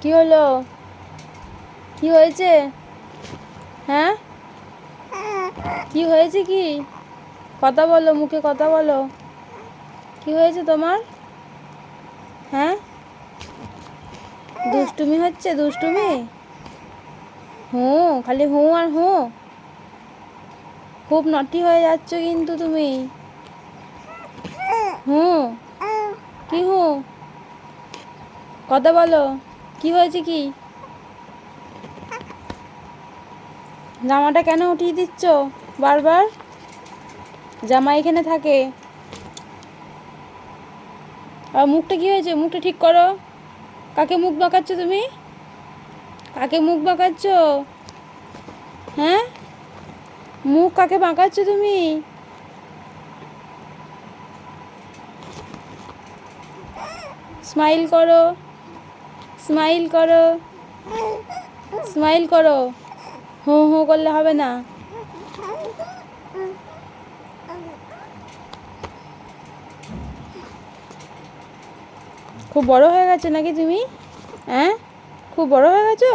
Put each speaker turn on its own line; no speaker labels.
কি হলো? কি হয়েছে? হ্যাঁ, কি হয়েছে? কি কথা বলো, মুখে কথা বলো। কি হয়েছে তোমার? হ্যাঁ, দুষ্টুমি হচ্ছে, দুষ্টুমি। হুঁ, খালি হুঁ আর হুঁ। খুব নটি হয়ে যাচ্ছ কিন্তু তুমি। হুঁ, কি হুঁ? কথা বলো। কি হয়েছে? কি জামাটা কেন উঠিয়ে দিচ্ছ বারবার? জামা এখানে থাকে। আর মুখটা কি হয়েছে? মুখটা ঠিক করো। কাকে মুখ বাঁকাচ্ছ তুমি? কাকে মুখ বাঁকাচ্ছ? হ্যাঁ, মুখ কাকে বাঁকাচ্ছ তুমি? স্মাইল করো, স্মাইল করো, স্মাইল করো। হুঁ হুঁ করলে হবে না। খুব বড় হয়ে গেছে নাকি তুমি? হ্যাঁ, খুব বড় হয়ে গেছো।